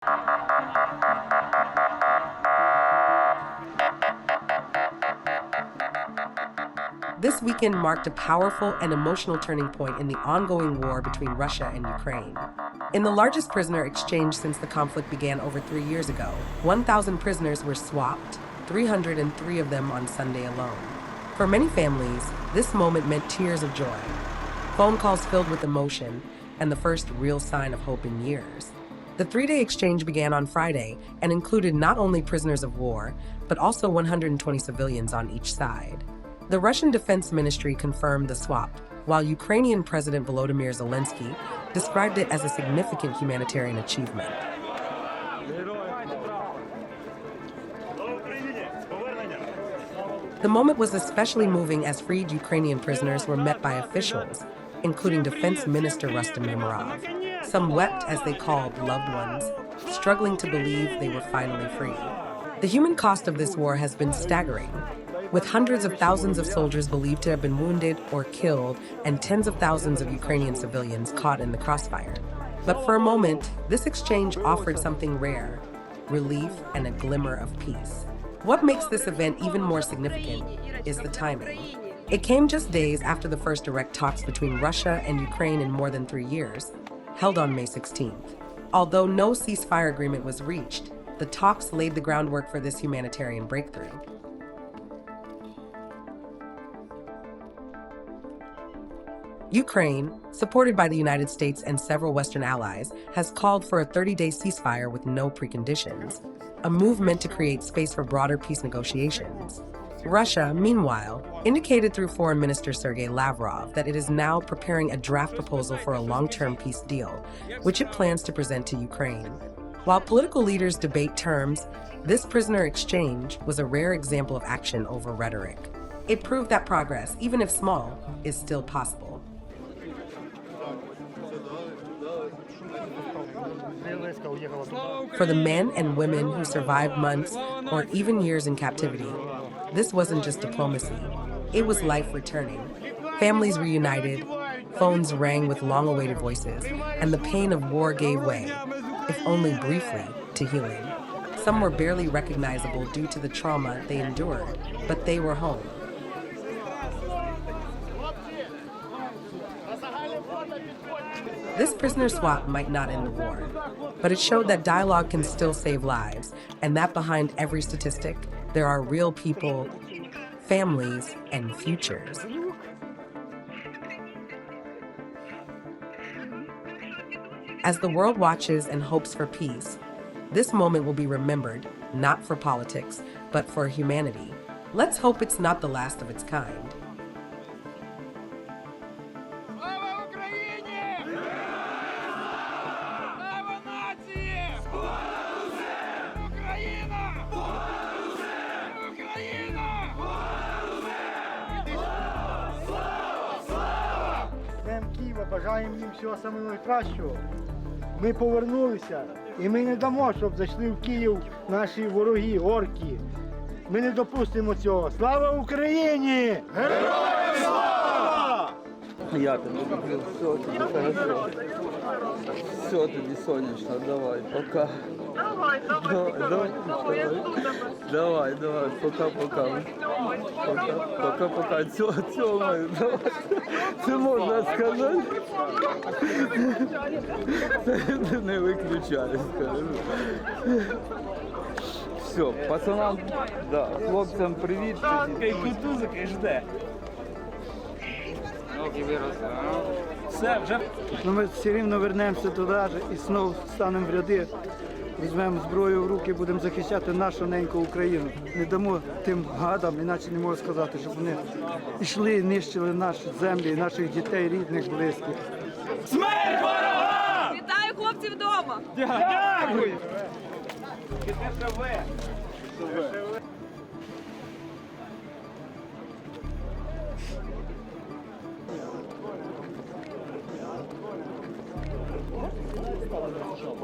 This weekend marked a powerful and emotional turning point in the ongoing war between Russia and Ukraine. In the largest prisoner exchange since the conflict began over 3 years ago, 1,000 prisoners were swapped, 303 of them on Sunday alone. For many families, this moment meant tears of joy, phone calls filled with emotion, and the first real sign of hope in years. The 3-day exchange began on Friday and included not only prisoners of war, but also 120 civilians on each side. The Russian Defense Ministry confirmed the swap, while Ukrainian President Volodymyr Zelenskyy described it as a significant humanitarian achievement. The moment was especially moving as freed Ukrainian prisoners were met by officials, including Defense Minister Rustem Umerov. Some wept as they called loved ones, struggling to believe they were finally free. The human cost of this war has been staggering, with hundreds of thousands of soldiers believed to have been wounded or killed and tens of thousands of Ukrainian civilians caught in the crossfire. But for a moment, this exchange offered something rare: relief and a glimmer of peace. What makes this event even more significant is the timing. It came just days after the first direct talks between Russia and Ukraine in more than 3 years, held on May 16th. Although no ceasefire agreement was reached, the talks laid the groundwork for this humanitarian breakthrough. Ukraine, supported by the United States and several Western allies, has called for a 30-day ceasefire with no preconditions, a move meant to create space for broader peace negotiations. Russia, meanwhile, indicated through Foreign Minister Sergei Lavrov that it is now preparing a draft proposal for a long-term peace deal, which it plans to present to Ukraine. While political leaders debate terms, this prisoner exchange was a rare example of action over rhetoric. It proved that progress, even if small, is still possible. For the men and women who survived months or even years in captivity, this wasn't just diplomacy. It was life returning. Families reunited, phones rang with long-awaited voices, and the pain of war gave way, if only briefly, to healing. Some were barely recognizable due to the trauma they endured, but they were home. This prisoner swap might not end the war, but it showed that dialogue can still save lives, and that behind every statistic, there are real people, families, and futures. As the world watches and hopes for peace, this moment will be remembered, not for politics, but for humanity. Let's hope it's not the last of its kind. Києва, бажаємо їм всього самого найкращого. Ми повернулися, і ми не дамо, щоб зайшли в Київ наші вороги, орки. Ми не допустимо цього. Слава Україні! Героям слава! Я тебе люблю, все тобі хорошо. Все тобі сонячно, давай, пока. Давай, пока. Пока. Цьомаю, давай. Це можна сказати? Це не виключай, скажу. Все, пацанам, да, хлопцям привіт. І кутузик і жде. Все, вже. Ми все рівно вернемося туди і знову станемо в ряди. Візьмемо зброю в руки, будемо захищати нашу неньку Україну. Не дамо тим гадам, іначе не можу сказати, щоб вони йшли і нищили наші землі, наших дітей, рідних, близьких. Смерть ворога! Вітаю хлопців вдома! Дякую! Що